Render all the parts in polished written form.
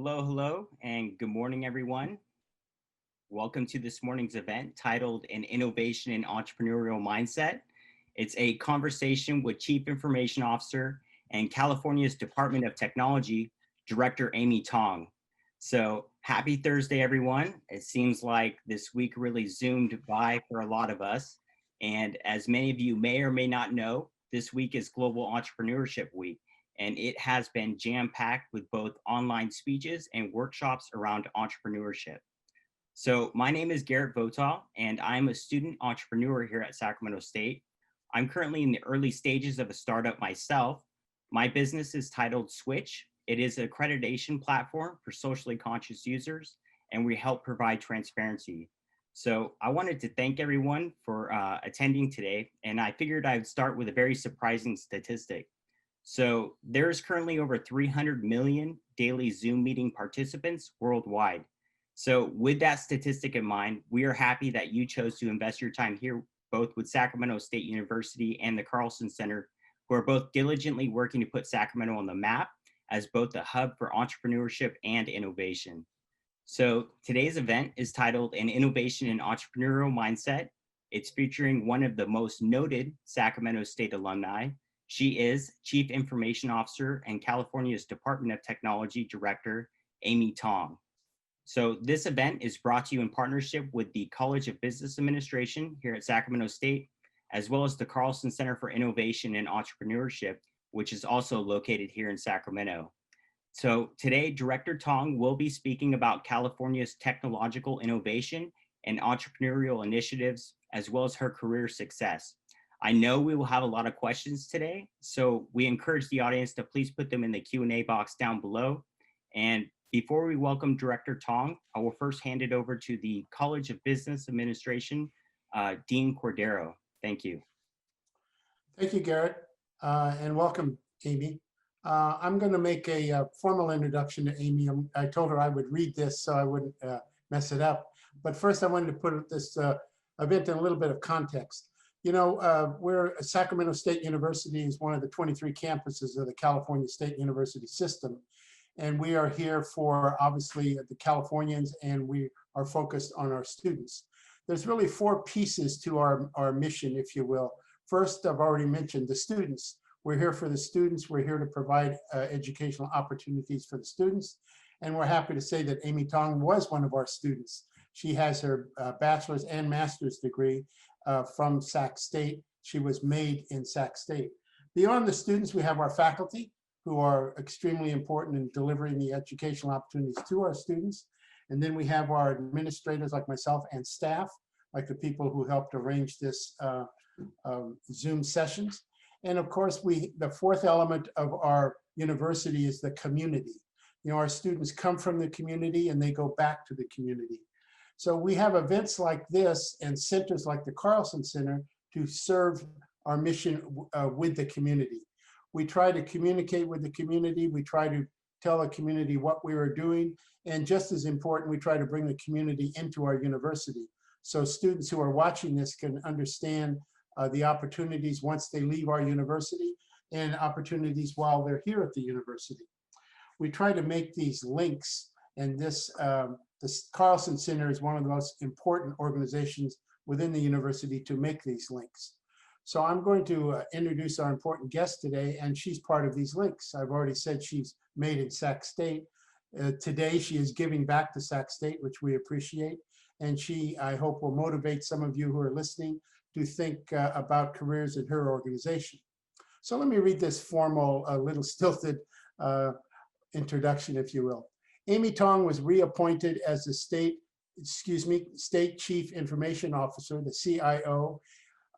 Hello, hello, and good morning, everyone. Welcome to this morning's event titled An Innovation and Entrepreneurial Mindset. It's a conversation with Chief Information Officer and California's Department of Technology, Director Amy Tong. So happy Thursday, everyone. It seems like this week really zoomed by for a lot of us. And as many of you may or may not know, this week is Global Entrepreneurship Week, and it has been jam-packed with both online speeches and workshops around entrepreneurship. So my name is Garrett Votaw, and I'm a student entrepreneur here at Sacramento State. I'm currently in the early stages of a startup myself. My business is titled Switch. It is an accreditation platform for socially conscious users, and we help provide transparency. So I wanted to thank everyone for attending today, and I figured I'd start with a very surprising statistic. So there's currently over 300 million daily Zoom meeting participants worldwide. So with that statistic in mind, we are happy that you chose to invest your time here, both with Sacramento State University and the Carlsen Center, who are both diligently working to put Sacramento on the map as both a hub for entrepreneurship and innovation. So today's event is titled An Innovation and Entrepreneurial Mindset. It's featuring one of the most noted Sacramento State alumni. She is Chief Information Officer and California's Department of Technology Director, Amy Tong. So this event is brought to you in partnership with the College of Business Administration here at Sacramento State, as well as the Carlsen Center for Innovation and Entrepreneurship, which is also located here in Sacramento. So today, Director Tong will be speaking about California's technological innovation and entrepreneurial initiatives, as well as her career success. I know we will have a lot of questions today, so we encourage the audience to please put them in the Q&A box down below. And before we welcome Director Tong, I will first hand it over to the College of Business Administration, Dean Cordero. Thank you. Thank you, Garrett, and welcome, Amy. I'm going to make a formal introduction to Amy. I told her I would read this so I wouldn't mess it up. But first, I wanted to put this event in a little bit of context. You know, Sacramento State University is one of the 23 campuses of the California State University system. And we are here for, obviously, the Californians, and we are focused on our students. There's really four pieces to our mission, if you will. First, I've already mentioned the students. We're here for the students. We're here to provide educational opportunities for the students. And we're happy to say that Amy Tong was one of our students. She has her bachelor's and master's degree from Sac State. She was made in Sac State. Beyond the students, we have our faculty, who are extremely important in delivering the educational opportunities to our students. And then we have our administrators like myself and staff, like the people who helped arrange this Zoom sessions. And of course, the fourth element of our university is the community. You know, our students come from the community and they go back to the community. So we have events like this and centers like the Carlsen Center to serve our mission with the community. We try to communicate with the community. We try to tell the community what we are doing. And just as important, we try to bring the community into our university. So students who are watching this can understand the opportunities once they leave our university and opportunities while they're here at the university. We try to make these links, and this Carlsen Center is one of the most important organizations within the university to make these links. So I'm going to introduce our important guest today, and she's part of these links. I've already said she's made in Sac State. Today she is giving back to Sac State, which we appreciate. And she, I hope, will motivate some of you who are listening to think about careers in her organization. So let me read this formal, little stilted introduction, if you will. Amy Tong was reappointed as the State Chief Information Officer, the CIO,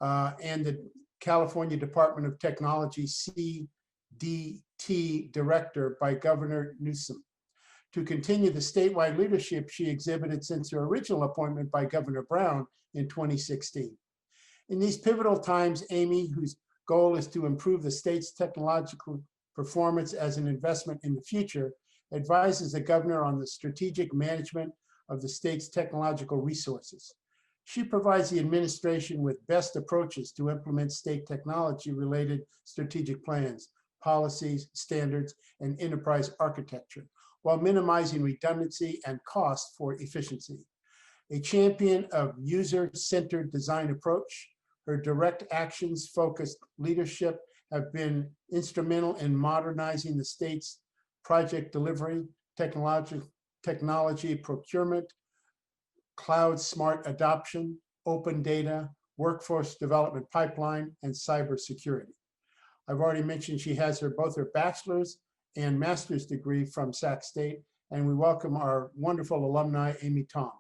and the California Department of Technology CDT Director by Governor Newsom. To continue the statewide leadership she exhibited since her original appointment by Governor Brown in 2016. In these pivotal times, Amy, whose goal is to improve the state's technological performance as an investment in the future, advises the governor on the strategic management of the state's technological resources. She provides the administration with best approaches to implement state technology-related strategic plans, policies, standards, and enterprise architecture, while minimizing redundancy and cost for efficiency. A champion of user-centered design approach, her direct actions-focused leadership have been instrumental in modernizing the state's project delivery, technology procurement, cloud smart adoption, open data, workforce development pipeline, and cybersecurity. I've already mentioned she has both her bachelor's and master's degree from Sac State, and we welcome our wonderful alumni, Amy Tong.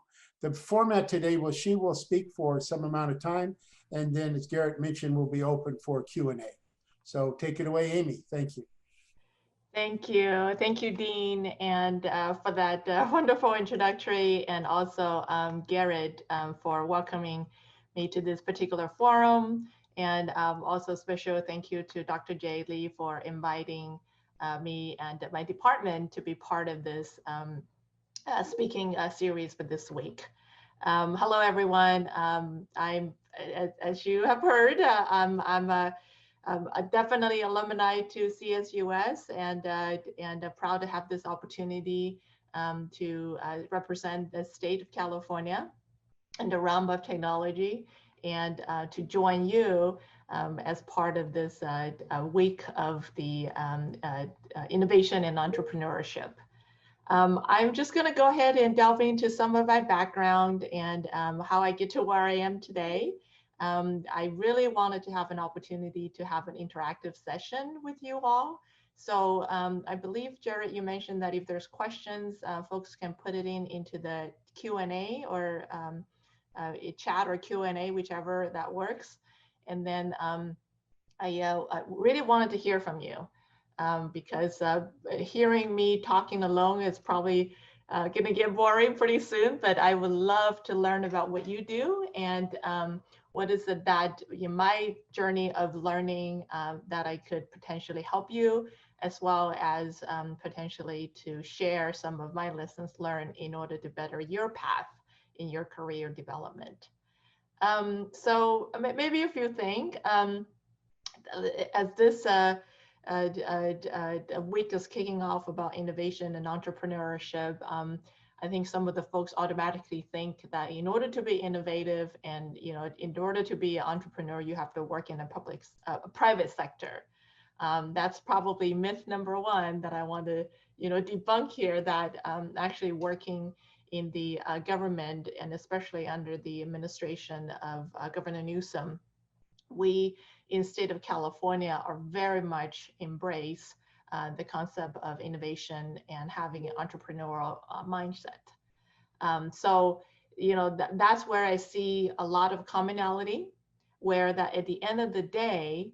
The format today she will speak for some amount of time, and then as Garrett mentioned, we'll be open for Q&A. So take it away, Amy. Thank you. Thank you. Thank you, Dean, and for that wonderful introductory, and also Garrett for welcoming me to this particular forum. And also special thank you to Dr. Jay Lee for inviting me and my department to be part of this speaking series for this week. Hello, everyone. I'm, as you have heard, I'm definitely alumni to CSUS, and proud to have this opportunity to represent the state of California in the realm of technology, and to join you as part of this week of the innovation and entrepreneurship. I'm just going to go ahead and delve into some of my background and how I get to where I am today. I really wanted to have an opportunity to have an interactive session with you all. So I believe, Jared, you mentioned that if there's questions, folks can put it into the Q&A or chat or Q&A, whichever that works. And then I really wanted to hear from you because hearing me talking alone is probably going to get boring pretty soon, but I would love to learn about what you do and what is it that in my journey of learning that I could potentially help you, as well as potentially to share some of my lessons learned in order to better your path in your career development. So maybe if you think, as this week is kicking off about innovation and entrepreneurship, I think some of the folks automatically think that in order to be innovative and in order to be an entrepreneur, you have to work in a private sector. That's probably myth number one that I want to debunk here, that actually working in the government, and especially under the administration of Governor Newsom, we in state of California are very much embrace the concept of innovation and having an entrepreneurial mindset. So, that's where I see a lot of commonality, where that at the end of the day,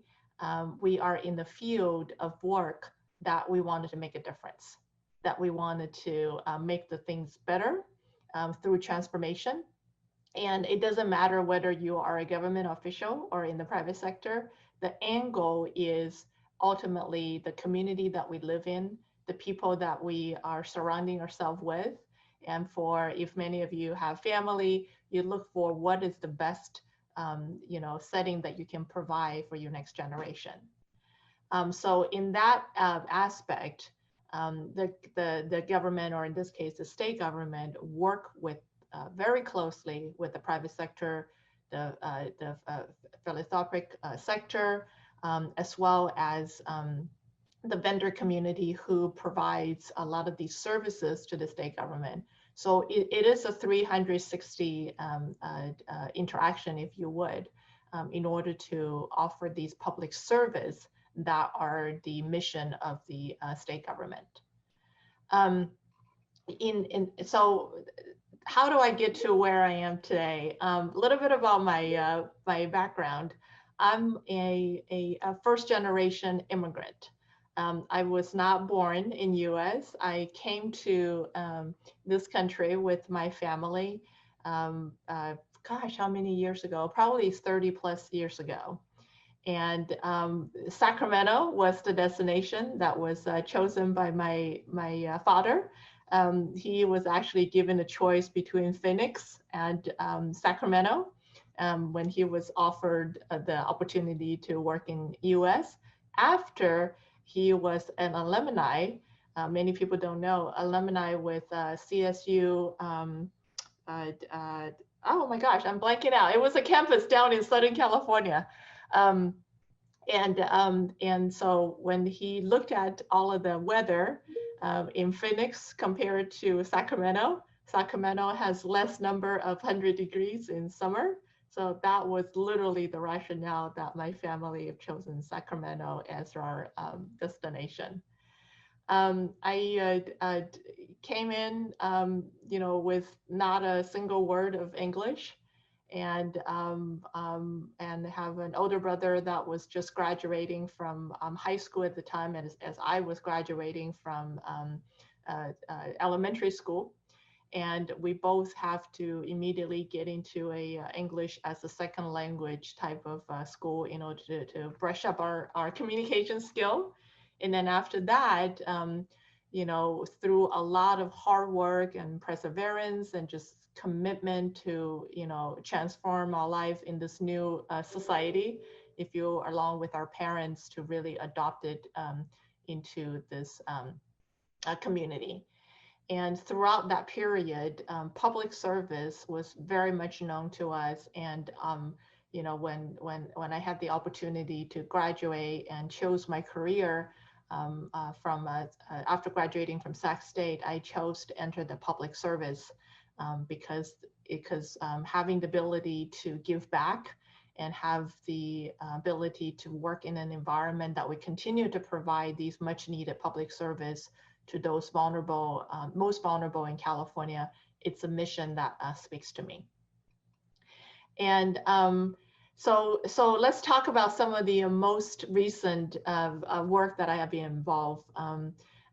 we are in the field of work that we wanted to make a difference, that we wanted to make the things better through transformation. And it doesn't matter whether you are a government official or in the private sector, the end goal is ultimately the community that we live in, the people that we are surrounding ourselves with. And for, if many of you have family, you look for what is the best setting that you can provide for your next generation. So in that aspect, the government, or in this case, the state government, work with very closely with the private sector, the philanthropic sector, as well as the vendor community who provides a lot of these services to the state government. So it is a 360 interaction, if you would, in order to offer these public service that are the mission of the state government. So how do I get to where I am today? A little bit about my my background. I'm a first generation immigrant. I was not born in US. I came to this country with my family, gosh, how many years ago? Probably 30 plus years ago. And Sacramento was the destination that was chosen by my father. He was actually given a choice between Phoenix and Sacramento when he was offered the opportunity to work in US. After he was an alumni many people don't know, alumni with CSU. Oh my gosh, I'm blanking out. It was a campus down in Southern California. Um, and so when he looked at all of the weather in Phoenix compared to Sacramento, Sacramento has less number of 100 degrees in summer. So that was literally the rationale that my family have chosen Sacramento as our destination. I came in, with not a single word of English, and have an older brother that was just graduating from high school at the time, as I was graduating from elementary school. And we both have to immediately get into a English as a second language type of school in order to brush up our communication skill. And then after that, through a lot of hard work and perseverance and just commitment to, transform our life in this new society, if you, along with our parents, to really adopt it into this community. And throughout that period, public service was very much known to us. And when I had the opportunity to graduate and chose my career after graduating from Sac State, I chose to enter the public service because having the ability to give back and have the ability to work in an environment that would continue to provide these much needed public service to those vulnerable, most vulnerable in California, it's a mission that speaks to me. And so let's talk about some of the most recent work that I have been involved.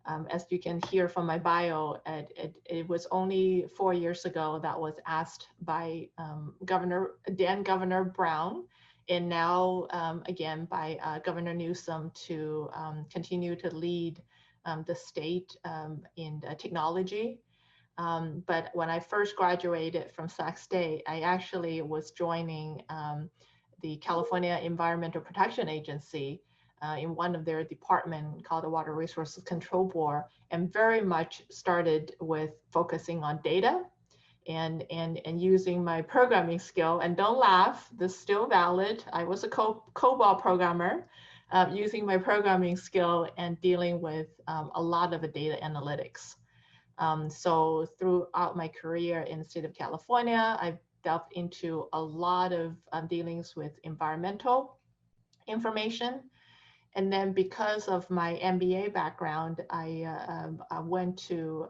As you can hear from my bio, it was only 4 years ago that was asked by Governor Brown, and now again by Governor Newsom, to continue to lead the state in technology. But when I first graduated from Sac State, I actually was joining the California Environmental Protection Agency in one of their department called the Water Resources Control Board, and very much started with focusing on data and using my programming skill. And don't laugh, this is still valid. I was a COBOL programmer, using my programming skill and dealing with a lot of the data analytics. So throughout my career in the state of California, I've delved into a lot of dealings with environmental information. And then because of my MBA background, I went to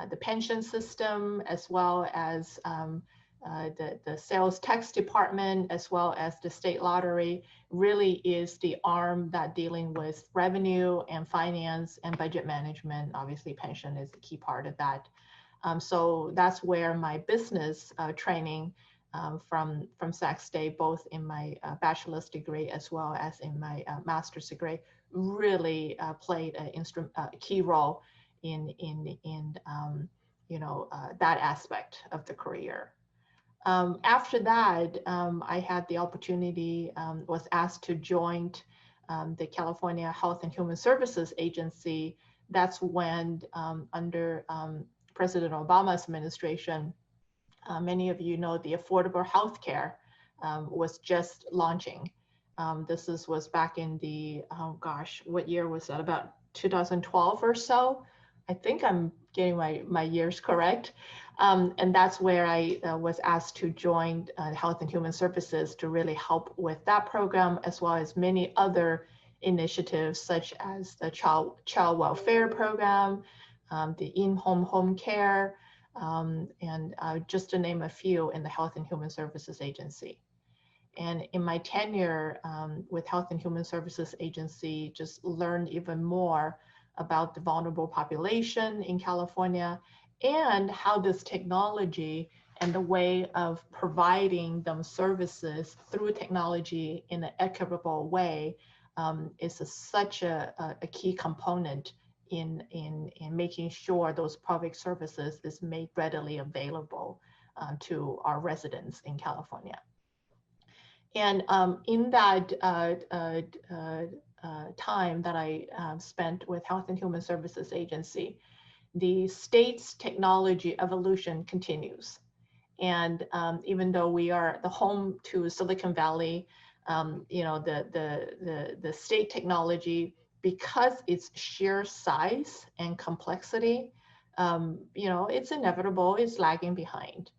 the pension system, as well as the sales tax department, as well as the state lottery. Really is the arm that dealing with revenue and finance and budget management. Obviously, pension is a key part of that. So that's where my business training from Sac State, both in my bachelor's degree as well as in my master's degree, really played a key role in that aspect of the career. After that, I had the opportunity, was asked to join the California Health and Human Services Agency. That's when, under President Obama's administration, many of you know the affordable health care was just launching. This was back in the, oh gosh, what year was that? About 2012 or so. I think I'm getting my years correct. And that's where I was asked to join Health and Human Services to really help with that program, as well as many other initiatives, such as the child welfare program, the in-home home care, and just to name a few in the Health and Human Services Agency. And in my tenure with Health and Human Services Agency, just learned even more about the vulnerable population in California, and how this technology and the way of providing them services through technology in an equitable way is such a key component in making sure those public services is made readily available to our residents in California. And in that time that I spent with Health and Human Services Agency, the state's technology evolution continues. And even though we are the home to Silicon Valley, the state technology, because its sheer size and complexity, it's inevitable, it's lagging behind.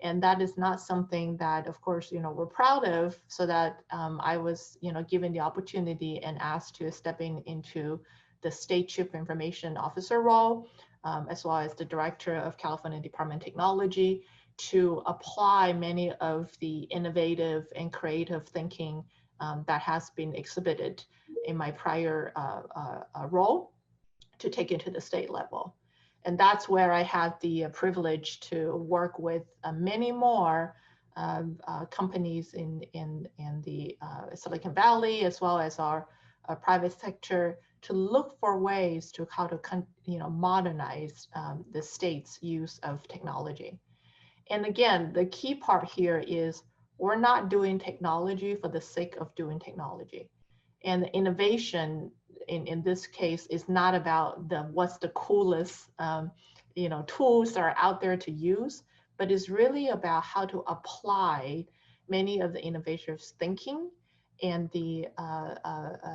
And that is not something that, of course, we're proud of. So that I was, given the opportunity and asked to step into the State Chief Information Officer role, as well as the Director of California Department of Technology, to apply many of the innovative and creative thinking that has been exhibited in my prior role to take it to the state level. And that's where I had the privilege to work with many more companies in the Silicon Valley, as well as our private sector, to look for ways to how to modernize the state's use of technology. And again, the key part here is we're not doing technology for the sake of doing technology. And the innovation in this case is not about what's the coolest tools that are out there to use, but is really about how to apply many of the innovators' thinking and the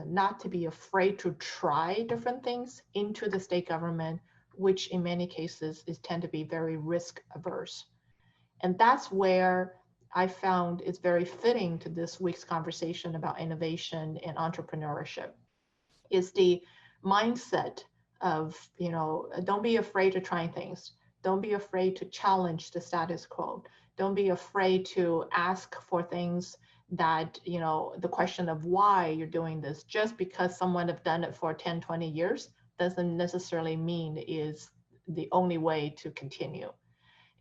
not to be afraid to try different things into the state government, which in many cases tend to be very risk averse. And that's where I found it's very fitting to this week's conversation about innovation and entrepreneurship, is the mindset of, don't be afraid to try things. Don't be afraid to challenge the status quo. Don't be afraid to ask for things that, the question of why you're doing this, just because someone have done it for 10, 20 years, doesn't necessarily mean is the only way to continue.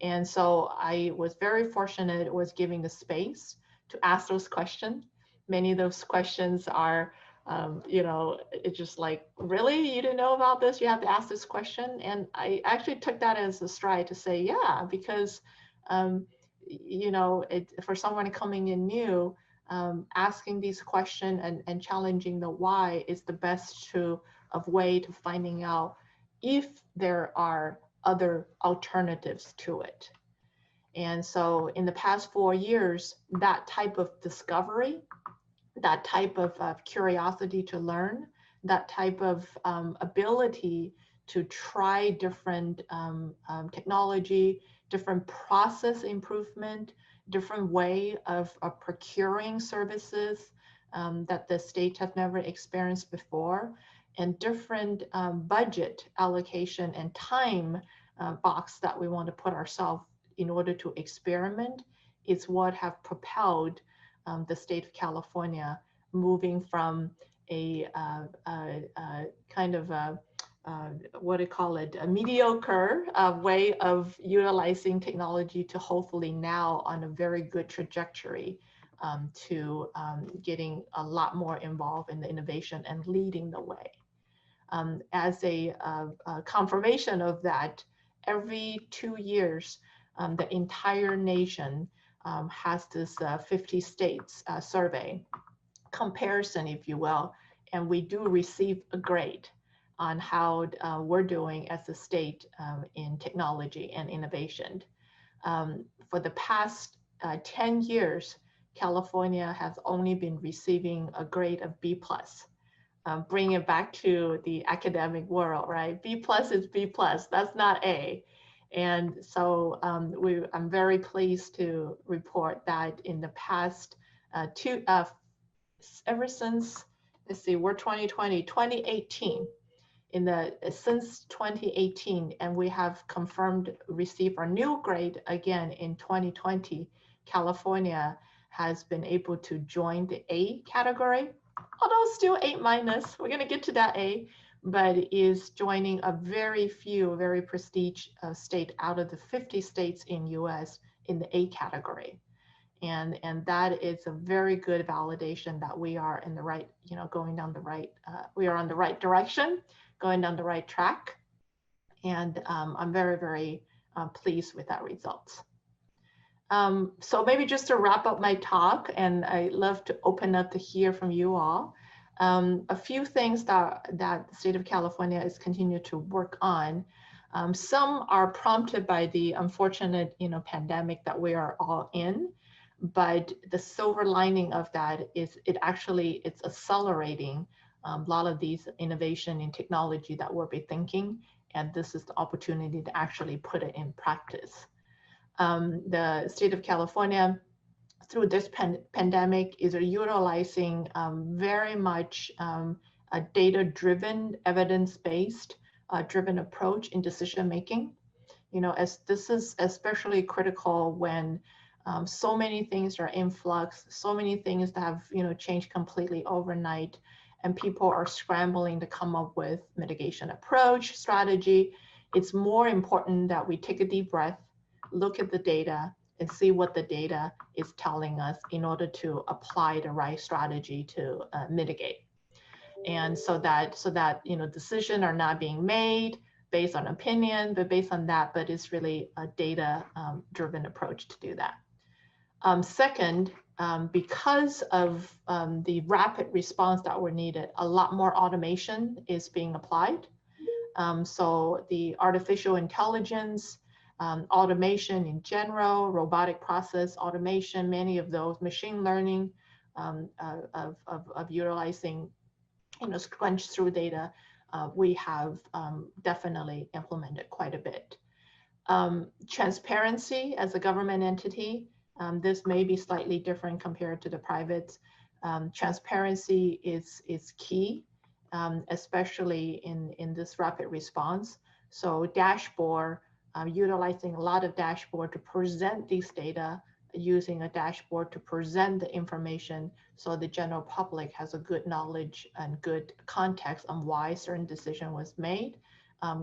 And so I was very fortunate, was giving the space to ask those questions. Many of those questions are, it's just like, really, you didn't know about this? You have to ask this question. And I actually took that as a stride to say, yeah, because, for someone coming in new, asking these questions and challenging the why is the best of way to finding out if there are other alternatives to it. And so in the past 4 years, that type of discovery, that type of curiosity to learn, that type of ability to try different technology, different process improvement, different way of procuring services that the state has never experienced before, and different budget allocation and time box that we want to put ourselves in order to experiment, is what have propelled the state of California moving from a kind of what do you call it, a mediocre way of utilizing technology to hopefully now on a very good trajectory to getting a lot more involved in the innovation and leading the way. As a confirmation of that, every 2 years, the entire nation has this 50 states survey comparison, if you will, and we do receive a grade on how we're doing as a state in technology and innovation. For the past 10 years, California has only been receiving a grade of B+. Bring it back to the academic world, right? B+ is B+, that's not A. And so I'm very pleased to report that in the past ever since, let's see, we're 2018, since 2018, and we have confirmed received our new grade again in 2020, California has been able to join the A category, although still A-, we're gonna get to that A, but is joining a very prestige state out of the 50 states in US in the A category. And that is a very good validation that we are in the right, going down the right, we are on the right direction, going down the right track. And I'm very pleased with that result. So maybe just to wrap up my talk, and I love to open up to hear from you all. A few things that the state of California is continuing to work on. Some are prompted by the unfortunate, pandemic that we are all in, but the silver lining of that is it's accelerating a lot of these innovation in technology that we'll be thinking, and this is the opportunity to actually put it in practice. The state of California, through this pandemic, is utilizing very much a data-driven, evidence-based driven approach in decision making. As this is especially critical when so many things are in flux, so many things that have changed completely overnight, and people are scrambling to come up with mitigation approach, strategy. It's more important that we take a deep breath, look at the data, and see what the data is telling us in order to apply the right strategy to mitigate. And so that decisions are not being made based on opinion, but based on that, but it's really a data driven approach to do that. Second, because of the rapid response that were needed, a lot more automation is being applied. So the artificial intelligence, automation in general, robotic process automation, many of those, machine learning of utilizing, scrunch through data, we have definitely implemented quite a bit. Transparency as a government entity, this may be slightly different compared to the privates. Transparency is key, especially in this rapid response. So dashboard, utilizing a lot of dashboard to present these data, using a dashboard to present the information so the general public has a good knowledge and good context on why a certain decision was made,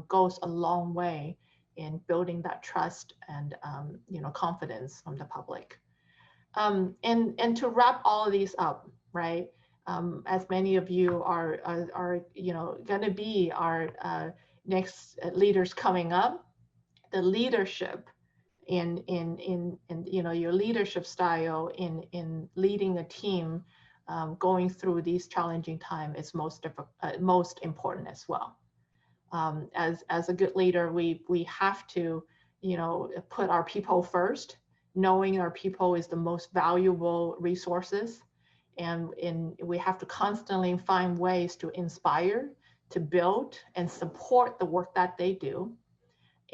goes a long way in building that trust and confidence from the public. And to wrap all of these up, right? As many of you are going to be our next leaders coming up, the leadership in your leadership style in leading a team going through these challenging times is most important as well. As a good leader, we have to put our people first, knowing our people is the most valuable resources, and we have to constantly find ways to inspire, to build, and support the work that they do.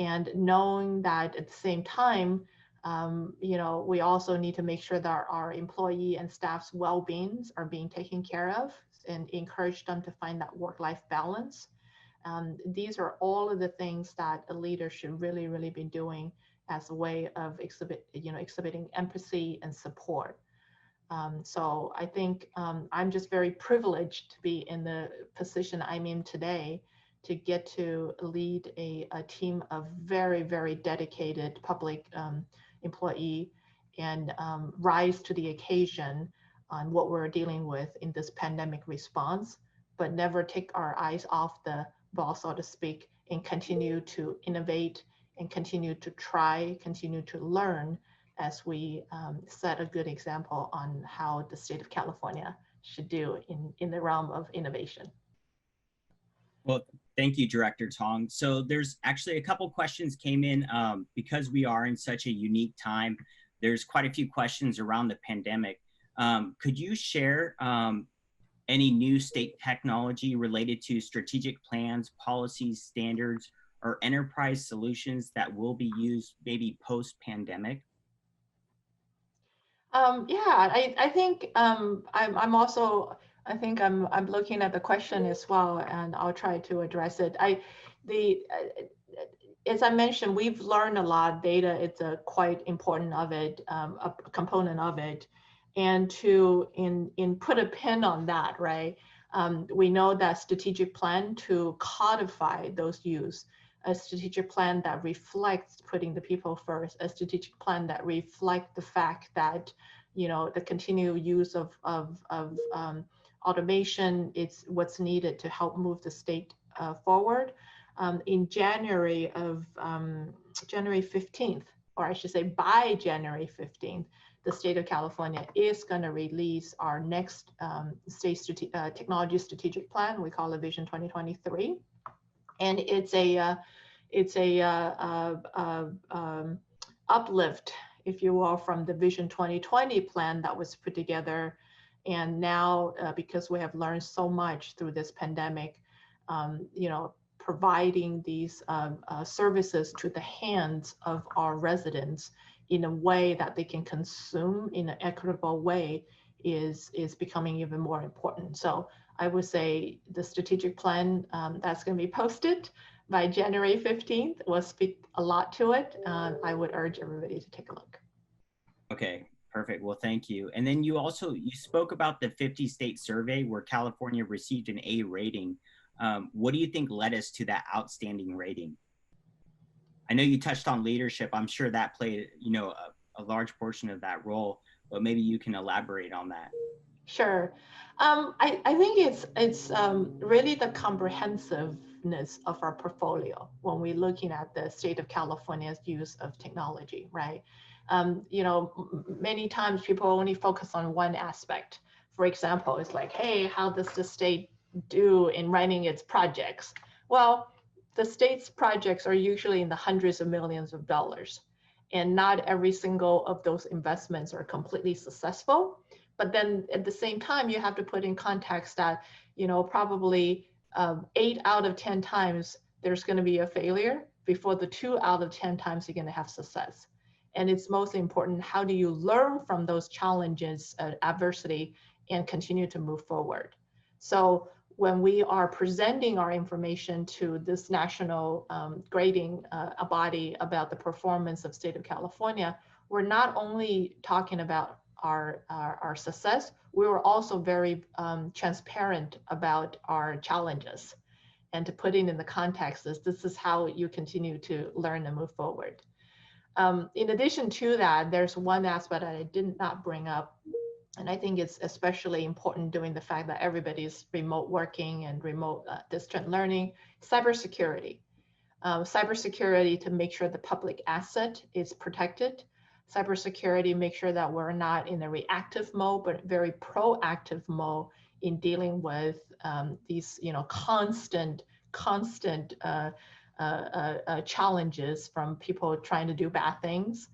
And knowing that at the same time, we also need to make sure that our employee and staff's well-beings are being taken care of and encourage them to find that work-life balance. These are all of the things that a leader should really, really be doing as a way of exhibiting empathy and support. So I think I'm just very privileged to be in the position I'm in today, to get to lead a team of very, very dedicated public employee and rise to the occasion on what we're dealing with in this pandemic response, but never take our eyes off the ball, so to speak, and continue to innovate and continue to try, continue to learn as we set a good example on how the state of California should do in the realm of innovation. Well, thank you, Director Tong. So there's actually a couple questions came in because we are in such a unique time. There's quite a few questions around the pandemic. Could you share any new state technology related to strategic plans, policies, standards, or enterprise solutions that will be used maybe post-pandemic? Yeah, I think I'm also, I think I'm looking at the question as well, and I'll try to address it. As I mentioned, we've learned a lot. Data, it's a quite important of it, a component of it, and to put a pin on that, right? We know that strategic plan to codify those use, a strategic plan that reflects putting the people first, a strategic plan that reflects the fact that, the continued use of automation is what's needed to help move the state forward. In January 15th, or I should say by January 15th, the state of California is going to release our next technology strategic plan. We call it Vision 2023, and it's a uplift, if you will, from the Vision 2020 plan that was put together. And now, because we have learned so much through this pandemic, providing these services to the hands of our residents in a way that they can consume in an equitable way is becoming even more important. So I would say the strategic plan that's going to be posted by January 15th will speak a lot to it. I would urge everybody to take a look. Okay, perfect. Well, thank you. And then you spoke about the 50-state survey where California received an A rating. What do you think led us to that outstanding rating? I know you touched on leadership. I'm sure that played, a large portion of that role, but maybe you can elaborate on that. Sure. I think it's really the comprehensiveness of our portfolio when we're looking at the state of California's use of technology, right? Many times people only focus on one aspect. For example, it's like, hey, how does the state do in running its projects? Well, the state's projects are usually in the hundreds of millions of dollars, and not every single of those investments are completely successful. But then at the same time, you have to put in context that, probably 8 out of 10 times there's going to be a failure before the 2 out of 10 times you're going to have success. And it's most important, how do you learn from those challenges, adversity, and continue to move forward? So when we are presenting our information to this national grading body about the performance of state of California, we're not only talking about our success, we were also very transparent about our challenges, and to put it in the context is this is how you continue to learn and move forward. In addition to that, there's one aspect that I did not bring up, and I think it's especially important during the fact that everybody's remote working and remote distant learning: cybersecurity. Cybersecurity to make sure the public asset is protected. Cybersecurity, make sure that we're not in a reactive mode, but very proactive mode in dealing with these, constant challenges from people trying to do bad things.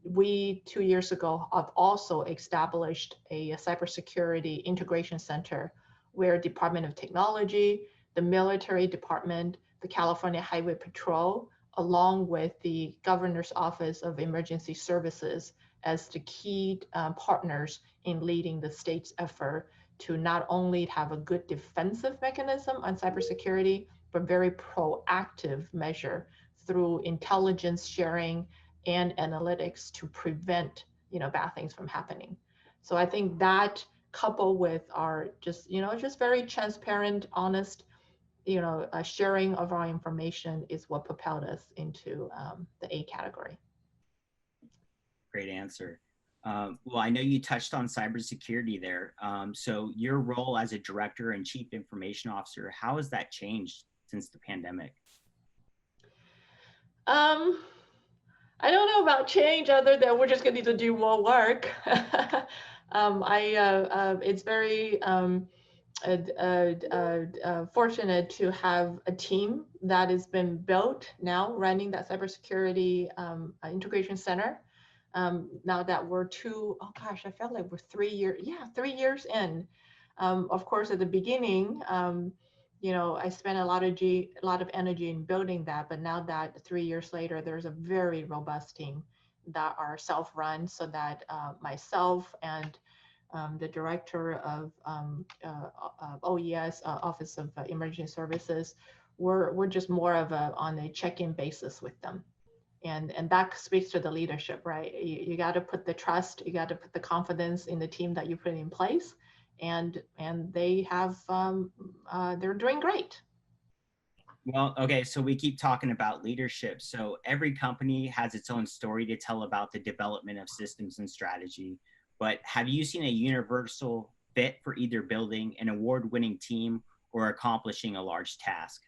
We 2 years ago have also established a cybersecurity integration center where Department of Technology, the military department, the California Highway Patrol, along with the Governor's Office of Emergency Services as the key partners in leading the state's effort to not only have a good defensive mechanism on cybersecurity, but very proactive measure through intelligence sharing and analytics to prevent, bad things from happening. So I think that, coupled with our just very transparent, honest, sharing of our information, is what propelled us into the A category. Great answer. Well, I know you touched on cybersecurity there. So your role as a director and chief information officer, how has that changed since the pandemic? I don't know about change, other than we're just going to need to do more work. It's very fortunate to have a team that has been built now running that cybersecurity integration center. Now that we're I felt like we're 3 years in. Of course, at the beginning, I spent a lot of energy in building that, but now that 3 years later, there's a very robust team that are self-run, so that myself and the director of OES, Office of Emergency Services, we're just more of on a check-in basis with them. And that speaks to the leadership, right? You got to put the trust, you got to put the confidence in the team that you put in place, and they have they're doing great. Well, okay, so we keep talking about leadership. So every company has its own story to tell about the development of systems and strategy. But have you seen a universal fit for either building an award-winning team or accomplishing a large task?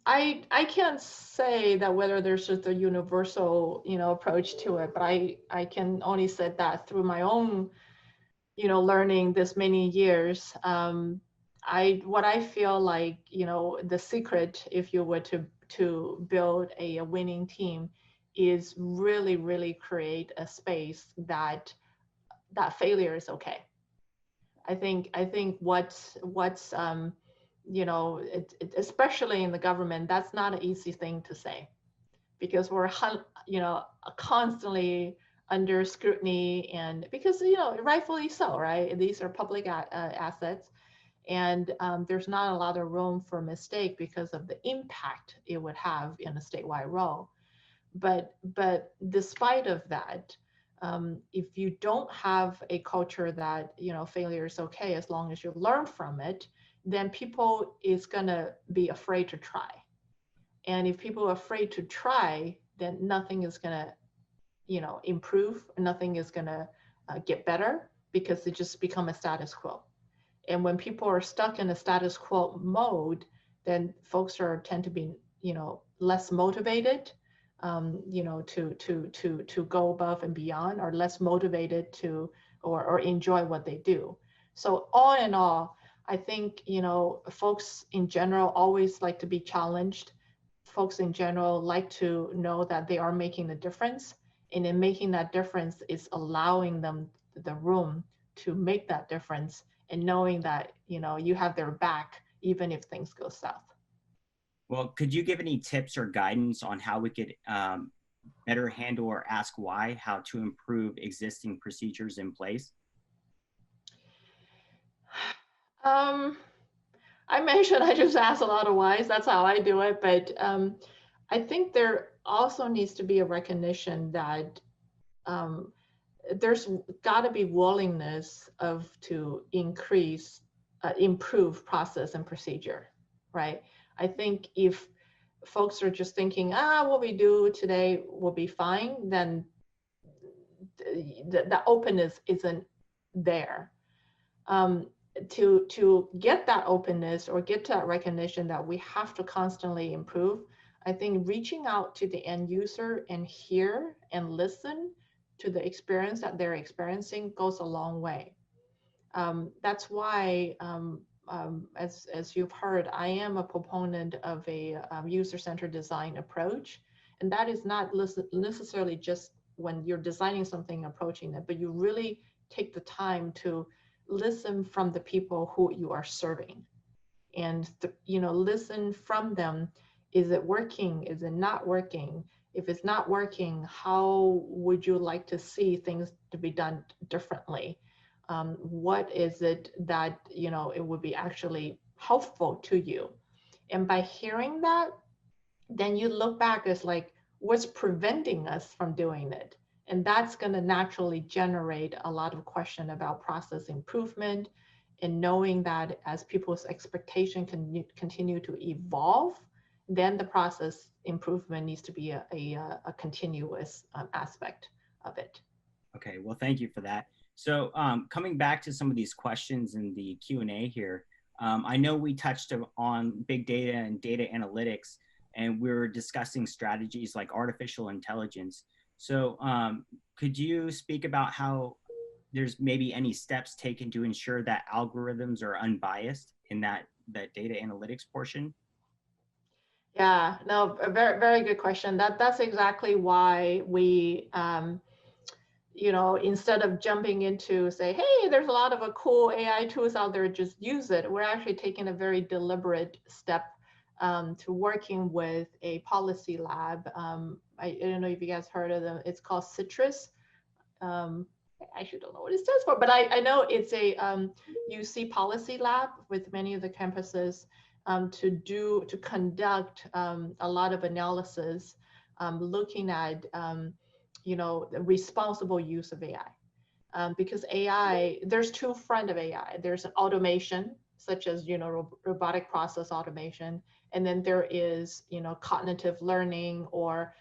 I can't say that whether there's just a universal, approach to it, but I can only say that through my own, learning this many years, what I feel like, the secret, if you were to build a winning team, is really, really create a space that failure is okay. I think what's especially in the government, that's not an easy thing to say, because we're constantly under scrutiny, and because rightfully so, right? These are public assets, and there's not a lot of room for mistake because of the impact it would have in a statewide role. But despite of that, if you don't have a culture that failure is okay as long as you learn from it, then people is gonna be afraid to try. And if people are afraid to try, then nothing is gonna improve. Nothing is gonna get better, because it just become a status quo. And when people are stuck in a status quo mode, then folks tend to be less motivated, to go above and beyond, or less motivated to or enjoy what they do. So all in all, I think folks in general always like to be challenged. Folks in general like to know that they are making a difference, and in making that difference is allowing them the room to make that difference, and knowing that you have their back even if things go south. Well, could you give any tips or guidance on how we could better handle or ask why, how to improve existing procedures in place? I mentioned I just ask a lot of whys. That's how I do it. But I think there also needs to be a recognition that there's got to be willingness to improve process and procedure, right? I think if folks are just thinking, what we do today will be fine, then the openness isn't there. To get that openness, or get to that recognition that we have to constantly improve, I think reaching out to the end user and hear and listen to the experience that they're experiencing goes a long way. That's why, as you've heard, I am a proponent of a user-centered design approach. And that is not necessarily just when you're designing something, approaching it, but you really take the time to listen from the people who you are serving, and listen from them. Is it working? Is it not working? If it's not working, how would you like to see things to be done differently? What is it that it would be actually helpful to you? And by hearing that, then you look back as like, what's preventing us from doing it? And that's going to naturally generate a lot of question about process improvement, and knowing that as people's expectation can continue to evolve, then the process improvement needs to be a continuous aspect of it. Okay, well, thank you for that. So coming back to some of these questions in the Q&A here, I know we touched on big data and data analytics, and we were discussing strategies like artificial intelligence. So could you speak about how there's maybe any steps taken to ensure that algorithms are unbiased in that data analytics portion? Yeah, no, a very, very good question. That's exactly why we, instead of jumping into say, hey, there's a lot of cool AI tools out there, just use it. We're actually taking a very deliberate step to working with a policy lab. I don't know if you guys heard of them. It's called Citrus. I actually don't know what it stands for, but I know it's a UC policy lab with many of the campuses to conduct a lot of analysis, looking at the responsible use of AI. Because AI, there's two fronts of AI. There's an automation, such as robotic process automation, and then there is cognitive learning, or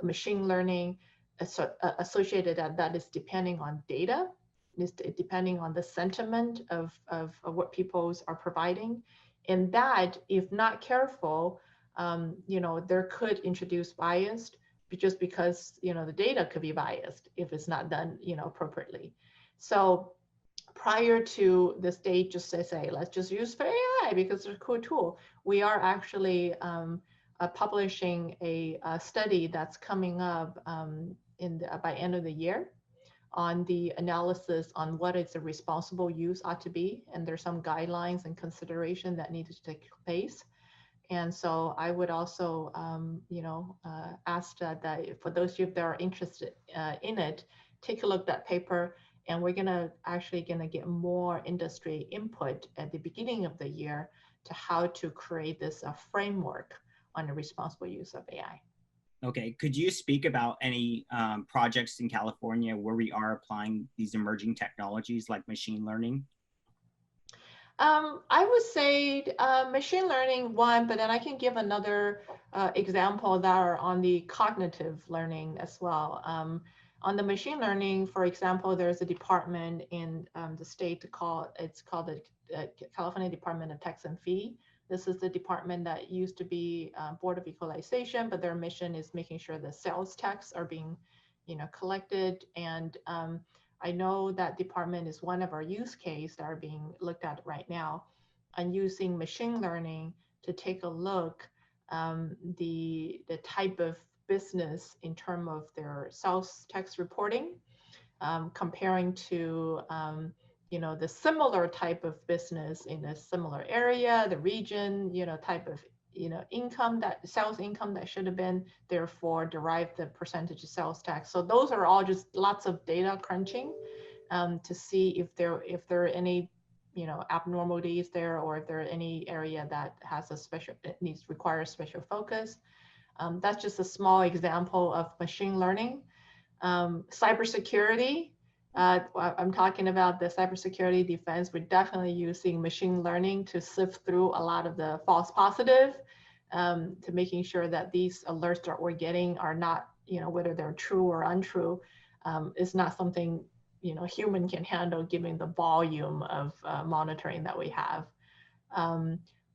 machine learning associated that is depending on data, is depending on the sentiment of what people are providing. And that, if not careful, there could introduce bias just because, the data could be biased if it's not done, appropriately. So prior to the state just say, let's just use for AI because it's a cool tool, we are actually publishing a study that's coming up by end of the year on the analysis on what is a responsible use ought to be. And there's some guidelines and consideration that need to take place. And so I would also, ask that for those of you that are interested in it, take a look at that paper. And we're actually gonna get more industry input at the beginning of the year to how to create this framework on the responsible use of AI. Okay, could you speak about any projects in California where we are applying these emerging technologies like machine learning? I would say machine learning one, but then I can give another example that are on the cognitive learning as well. On the machine learning, for example, there's a department in the state called the California Department of Tax and Fee. This is the department that used to be Board of Equalization, but their mission is making sure the sales tax are being, collected. And I know that department is one of our use cases that are being looked at right now, and using machine learning to take a look the type of business in terms of their sales tax reporting, comparing to the similar type of business in a similar area, the region, type of income, that sales income that should have been, therefore derive the percentage of sales tax. So those are all just lots of data crunching to see if there are any abnormalities there, or if there are any area that has requires special focus. That's just a small example of machine learning. Cybersecurity, I'm talking about the cybersecurity defense. We're definitely using machine learning to sift through a lot of the false positive, to making sure that these alerts that we're getting are not, whether they're true or untrue, is not something human can handle given the volume of monitoring that we have.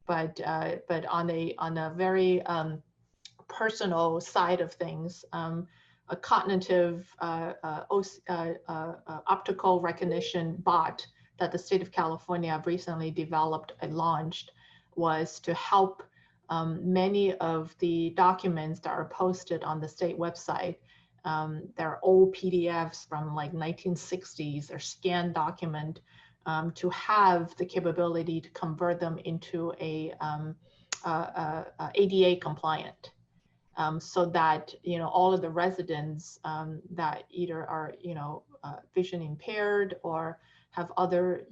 But on a very personal side of things, a cognitive optical recognition bot that the state of California recently developed and launched was to help many of the documents that are posted on the state website. They're old PDFs from like 1960s or scanned document, to have the capability to convert them into a ADA compliant. So that all of the residents that either are vision impaired or have other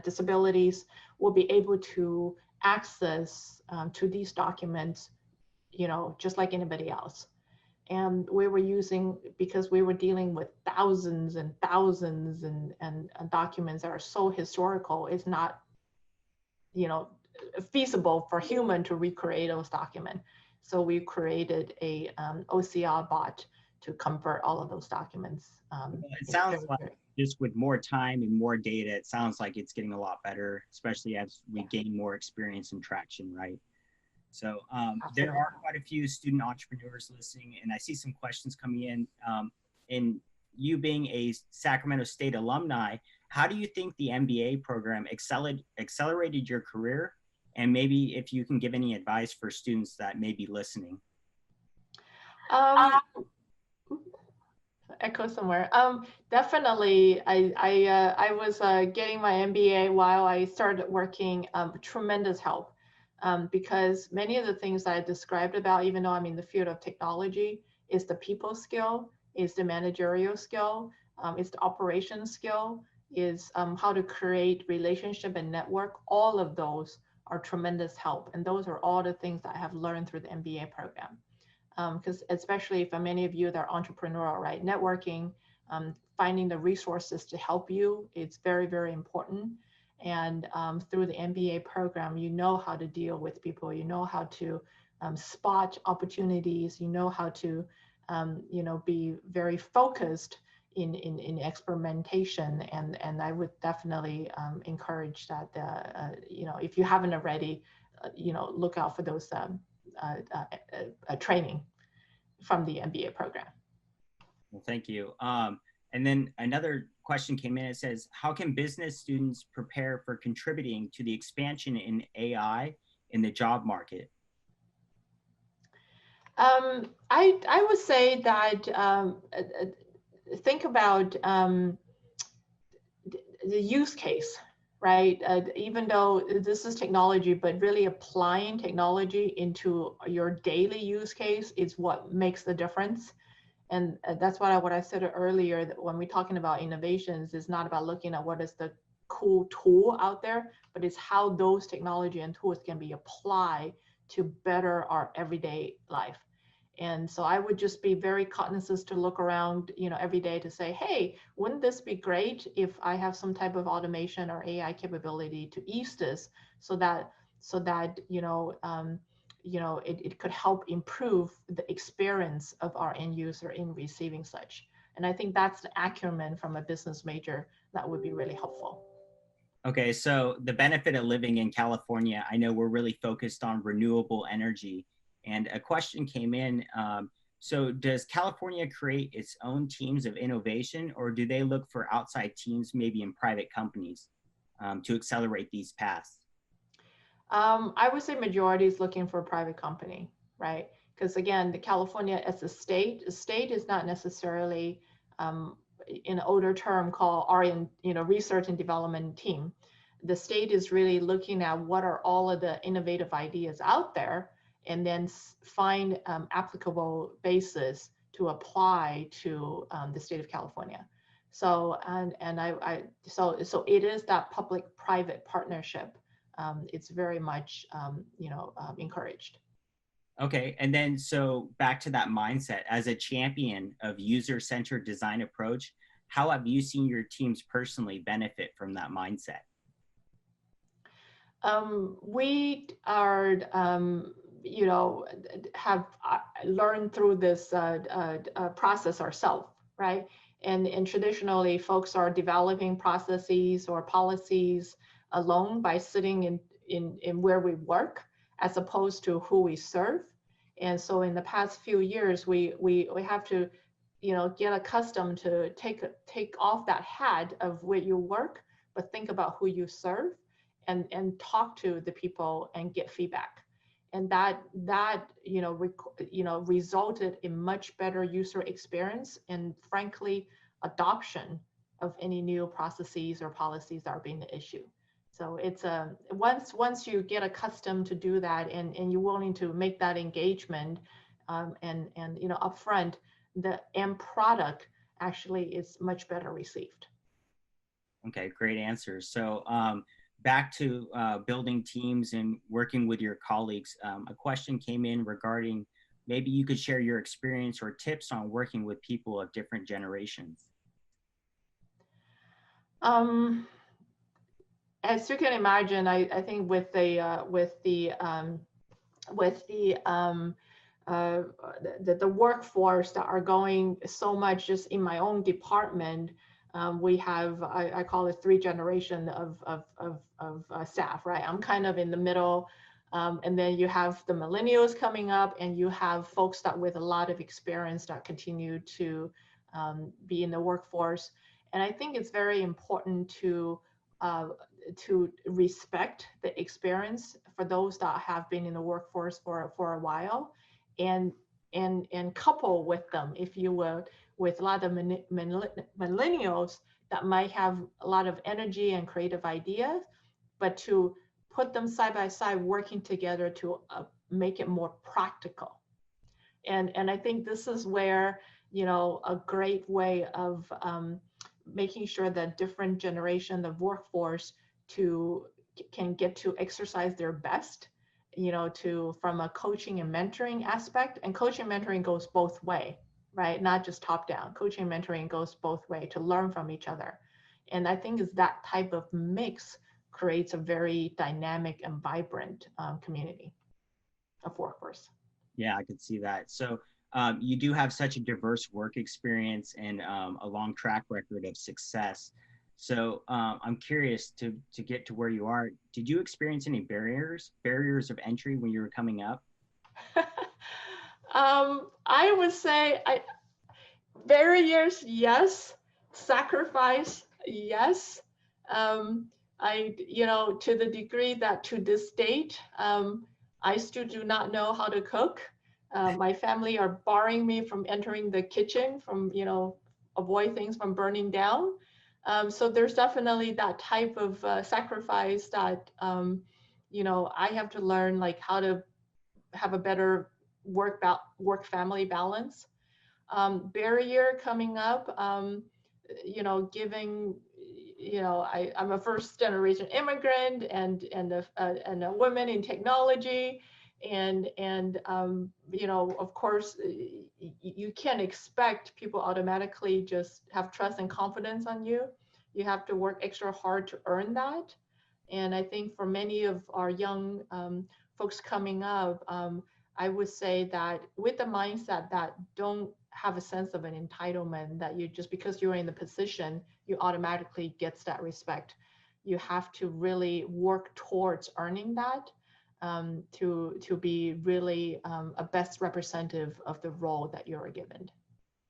disabilities will be able to access to these documents, just like anybody else. And we were using, because we were dealing with thousands and thousands and documents that are so historical, it's not feasible for human to recreate those documents. So we created a OCR bot to convert all of those documents. It sounds like just with more time and more data, it sounds like it's getting a lot better, especially as we gain more experience and traction, right? So there are quite a few student entrepreneurs listening, and I see some questions coming in. And you being a Sacramento State alumni, how do you think the MBA program accelerated your career? And maybe if you can give any advice for students that may be listening. Echo somewhere. Definitely, I was getting my MBA while I started working. Tremendous help, because many of the things I described about, even though I'm in the field of technology, is the people skill, is the managerial skill, is the operation skill, is how to create relationship and network. All of those are tremendous help, and those are all the things that I have learned through the MBA program. Because especially for many of you that are entrepreneurial, right? Networking, finding the resources to help you, it's very, very important. And through the MBA program, you know how to deal with people, you know how to spot opportunities, you know how to, be very focused in experimentation, and I would definitely encourage that if you haven't already, look out for those training from the MBA program. Well, thank you. And then another question came in. It says, how can business students prepare for contributing to the expansion in AI in the job market? I would say that think about the use case, right? Even though this is technology, but really applying technology into your daily use case is what makes the difference. And that's what I said earlier, that when we're talking about innovations, it's not about looking at what is the cool tool out there, but it's how those technology and tools can be applied to better our everyday life. And so I would just be very cognizant to look around, every day to say, hey, wouldn't this be great if I have some type of automation or AI capability to ease this, so that it could help improve the experience of our end user in receiving such. And I think that's the acumen from a business major that would be really helpful. Okay, so the benefit of living in California, I know we're really focused on renewable energy. And a question came in. So does California create its own teams of innovation, or do they look for outside teams, maybe in private companies, to accelerate these paths? I would say majority is looking for a private company, right? Because again, the California as a state is not necessarily in an older term called research and development team. The state is really looking at what are all of the innovative ideas out there, and then find applicable basis to apply to the state of California. So so it is that public-private partnership. It's very much encouraged. Okay, and then so back to that mindset, as a champion of user-centered design approach, how have you seen your teams personally benefit from that mindset? We are, have learned through this process ourselves, right? And traditionally, folks are developing processes or policies alone by sitting in where we work, as opposed to who we serve. And so in the past few years, we have to, get accustomed to take off that hat of where you work, but think about who you serve, and talk to the people and get feedback. And that resulted in much better user experience, and frankly, adoption of any new processes or policies that are being issued. So it's once you get accustomed to do that, and you're willing to make that engagement, and upfront, the end product actually is much better received. Okay, great answers. So back to building teams and working with your colleagues, a question came in regarding maybe you could share your experience or tips on working with people of different generations. As you can imagine, I think with the workforce that are going so much just in my own department, we have, I call it 3 generation of staff, right? I'm kind of in the middle. And then you have the millennials coming up, and you have folks that with a lot of experience that continue to be in the workforce. And I think it's very important to respect the experience for those that have been in the workforce for a while, and couple with them, if you will, with a lot of millennials that might have a lot of energy and creative ideas, but to put them side by side working together to make it more practical. And I think this is where, a great way of making sure that different generation of workforce can get to exercise their best, from a coaching and mentoring aspect. And coaching and mentoring goes both way, right? Not just top down. Coaching and mentoring goes both way to learn from each other. And I think is that type of mix creates a very dynamic and vibrant community of workforce. Yeah, I could see that. So You do have such a diverse work experience and a long track record of success. So I'm curious to get to where you are. Did you experience any barriers of entry when you were coming up? I would say barriers, yes. Sacrifice, yes. Um, to the degree that to this date, I still do not know how to cook. My family are barring me from entering the kitchen, from, avoid things from burning down. So there's definitely that type of sacrifice that, I have to learn, like, how to have a better work family balance. Barrier coming up, giving, I'm a first generation immigrant and a woman in technology, and of course, you can't expect people automatically just have trust and confidence on you. You have to work extra hard to earn that. And I think for many of our young folks coming up, I would say that with the mindset that don't have a sense of an entitlement, that you just because you're in the position, you automatically gets that respect. You have to really work towards earning that, to be really a best representative of the role that you're given.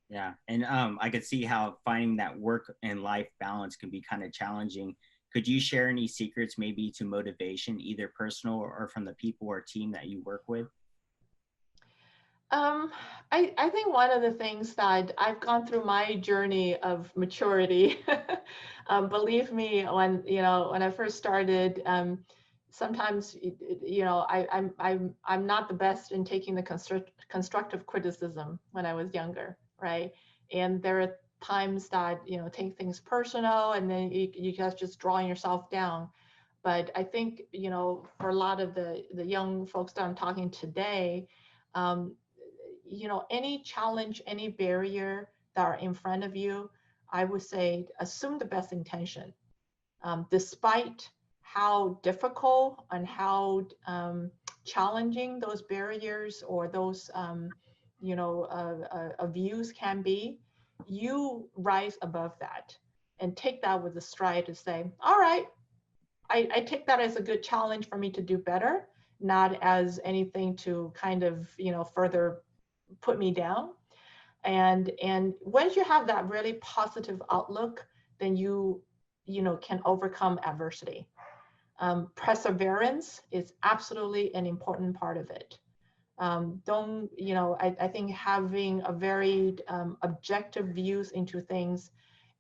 Yeah, and I could see how finding that work and life balance can be kind of challenging. Could you share any secrets maybe to motivation, either personal or from the people or team that you work with? I think one of the things that I've gone through my journey of maturity, believe me, when I first started, sometimes, I'm not the best in taking the constructive criticism when I was younger, right? And there are times that, take things personal, and then you just drawing yourself down. But I think, for a lot of the young folks that I'm talking today, um, any challenge, any barrier that are in front of you, I would say assume the best intention. Despite how difficult and how challenging those barriers or those views can be, you rise above that and take that with a stride to say, all right, I take that as a good challenge for me to do better, not as anything to kind of, further put me down. And once you have that really positive outlook, then you can overcome adversity. Perseverance is absolutely an important part of it. Don't I think having a very objective views into things,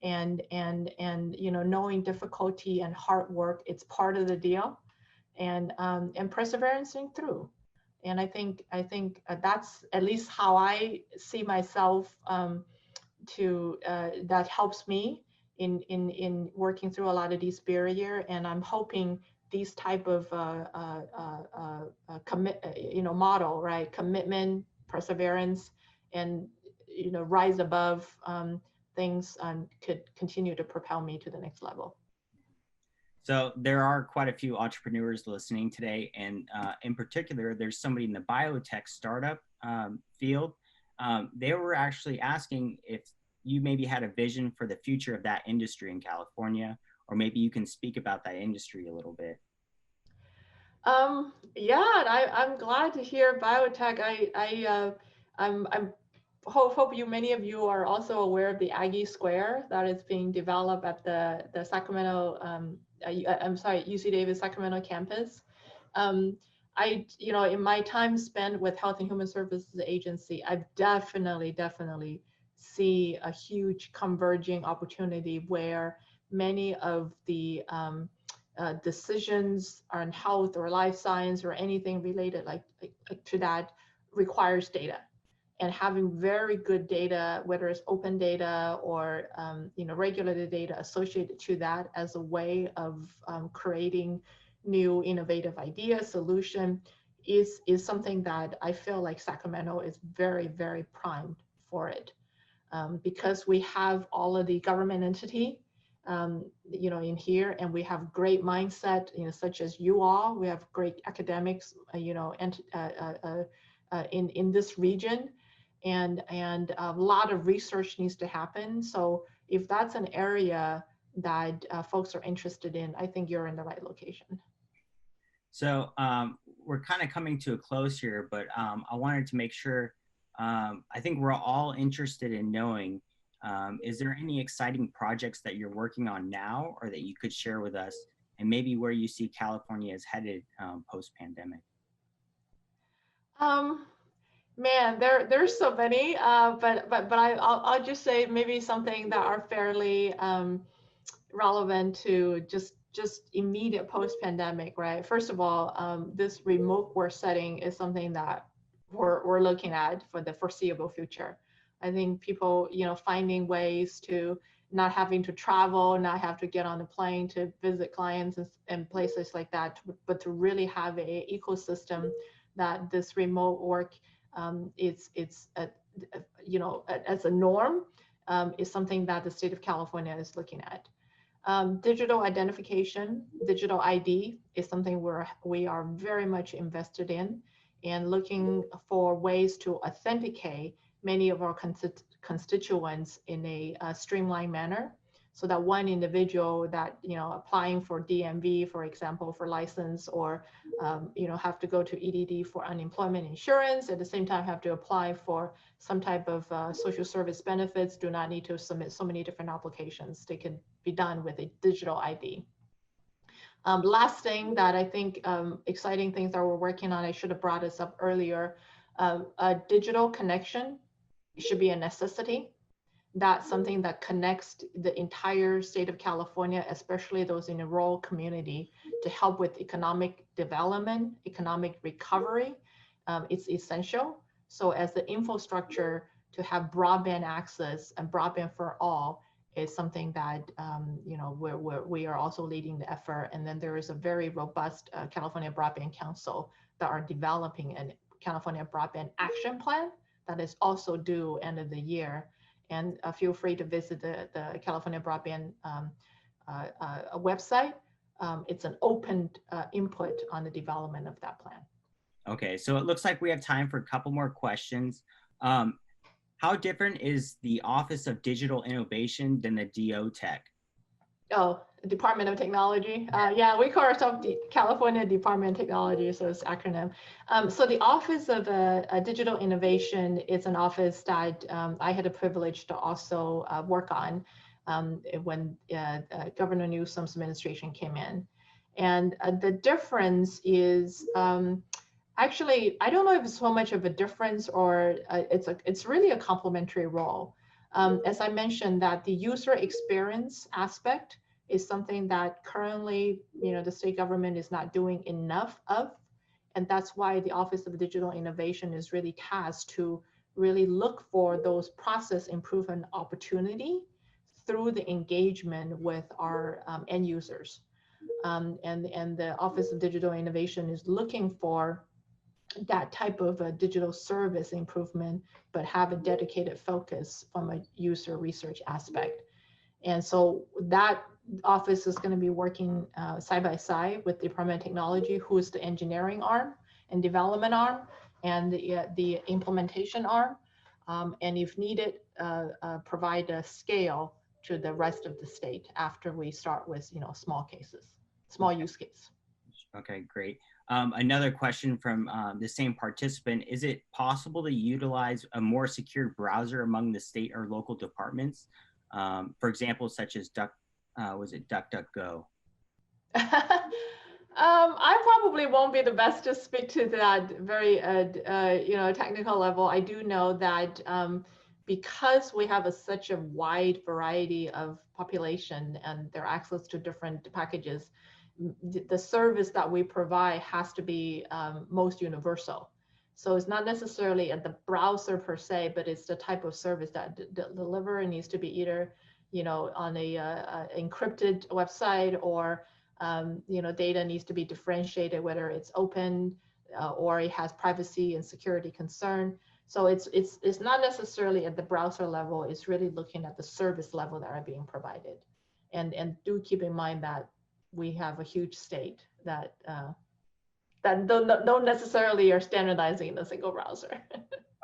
and knowing difficulty and hard work, it's part of the deal, and perseverancing through. And I think that's at least how I see myself, that helps me in working through a lot of these barrier. And I'm hoping these type of model, right? Commitment, perseverance, and rise above things, could continue to propel me to the next level. So there are quite a few entrepreneurs listening today, and in particular, there's somebody in the biotech startup field. They were actually asking if you maybe had a vision for the future of that industry in California, or maybe you can speak about that industry a little bit. Yeah, I'm glad to hear biotech. I'm hope many of you are also aware of the Aggie Square that is being developed at the Sacramento, I'm sorry, UC Davis Sacramento campus. In my time spent with Health and Human Services Agency, I've definitely see a huge converging opportunity where many of the decisions on health or life science or anything related like to that requires data. And having very good data, whether it's open data or regulated data associated to that as a way of creating new innovative ideas, solution, is something that I feel like Sacramento is very primed for it, because we have all of the government entity in here, and we have great mindset, such as you all. We have great academics, and in this region. and a lot of research needs to happen. So if that's an area that folks are interested in, I think you're in the right location. So we're kind of coming to a close here, but I wanted to make sure, I think we're all interested in knowing, is there any exciting projects that you're working on now or that you could share with us, and maybe where you see California is headed post-pandemic? Man, there's so many, but I'll just say maybe something that are fairly relevant to just immediate post-pandemic, right? First of all, this remote work setting is something that we're looking at for the foreseeable future. I think people, finding ways to not having to travel, not have to get on a plane to visit clients and places like that, but to really have a ecosystem that this remote work it's as a norm is something that the state of California is looking at. Digital identification, digital ID is something we are very much invested in and looking for ways to authenticate many of our constituents in a streamlined manner, so that one individual that, applying for DMV, for example, for license, or, have to go to EDD for unemployment insurance, at the same time have to apply for some type of social service benefits, do not need to submit so many different applications. They can be done with a digital ID. Last thing that I think exciting things that we're working on, I should have brought this up earlier, a digital connection should be a necessity. That's something that connects the entire state of California, especially those in a rural community, to help with economic development, economic recovery. It's essential. So as the infrastructure to have broadband access and broadband for all is something that we are also leading the effort. And then there is a very robust California Broadband Council that are developing a California Broadband Action Plan that is also due end of the year. And feel free to visit the California Broadband website. It's an open input on the development of that plan. Okay, so it looks like we have time for a couple more questions. How different is the Office of Digital Innovation than the DO Tech? Oh, Department of Technology. Yeah, we call ourselves the California Department of Technology, so it's acronym. So the Office of Digital Innovation is an office that I had the privilege to also work on when Governor Newsom's administration came in. And the difference is actually, I don't know if it's so much of a difference or it's really a complementary role. As I mentioned, that the user experience aspect is something that currently, the state government is not doing enough of. And that's why the Office of Digital Innovation is really tasked to really look for those process improvement opportunity through the engagement with our end users. And the Office of Digital Innovation is looking for that type of a digital service improvement, but have a dedicated focus from a user research aspect. And so that office is going to be working side by side with the Department of Technology, who is the engineering arm and development arm and the implementation arm. And if needed, provide a scale to the rest of the state after we start with, small cases, small use case. Okay, great. Another question from the same participant: is it possible to utilize a more secure browser among the state or local departments? For example, such as DuckDuckGo? I probably won't be the best to speak to that very technical level. I do know that because we have such a wide variety of population and their access to different packages, the service that we provide has to be most universal. So it's not necessarily at the browser per se, but it's the type of service that deliver needs to be either, on a encrypted website or, data needs to be differentiated, whether it's open or it has privacy and security concern. So it's not necessarily at the browser level. It's really looking at the service level that are being provided, and do keep in mind that we have a huge state that don't necessarily are standardizing in a single browser.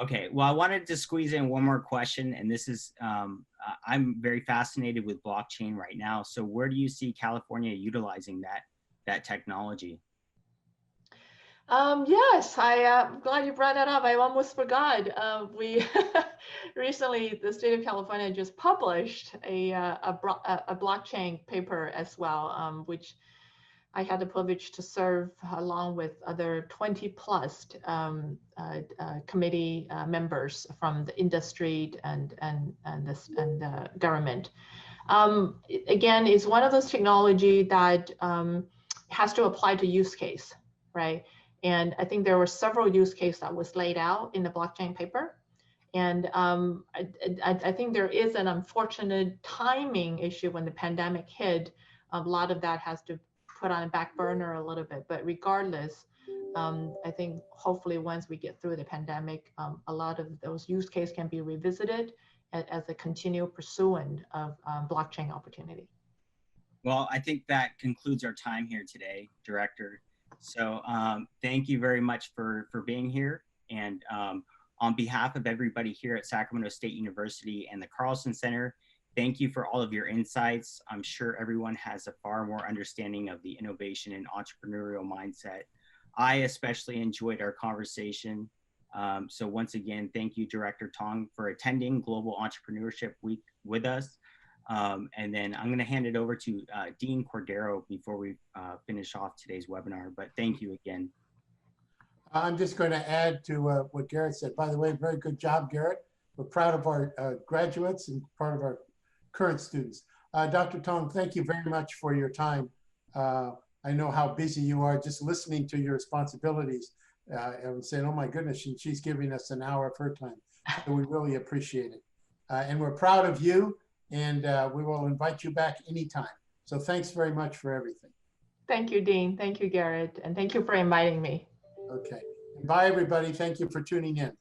Okay, well, I wanted to squeeze in one more question, and this is, I'm very fascinated with blockchain right now. So where do you see California utilizing that technology? Yes, I'm glad you brought that up. I almost forgot. We recently, the state of California just published a blockchain paper as well, which I had the privilege to serve along with other 20 plus committee members from the industry and government. Again, it's one of those technology that has to apply to use case, right? And I think there were several use cases that was laid out in the blockchain paper. And I think there is an unfortunate timing issue when the pandemic hit. A lot of that has to put on a back burner a little bit. But regardless, I think hopefully once we get through the pandemic, a lot of those use cases can be revisited as a continual pursuant of blockchain opportunity. Well, I think that concludes our time here today, Director. So thank you very much for being here. And on behalf of everybody here at Sacramento State University and the Carlsen Center, thank you for all of your insights. I'm sure everyone has a far more understanding of the innovation and entrepreneurial mindset. I especially enjoyed our conversation. So once again, thank you, Director Tong, for attending Global Entrepreneurship Week with us. And then I'm going to hand it over to Dean Cordero before we finish off today's webinar. But thank you again. I'm just going to add to what Garrett said. By the way, very good job, Garrett. We're proud of our graduates and part of our current students. Dr. Tong, thank you very much for your time. I know how busy you are just listening to your responsibilities and saying, oh my goodness, she's giving us an hour of her time. So we really appreciate it. And we're proud of you, and we will invite you back anytime. So thanks very much for everything. Thank you, Dean. Thank you, Garrett. And thank you for inviting me. Okay. Bye, everybody. Thank you for tuning in.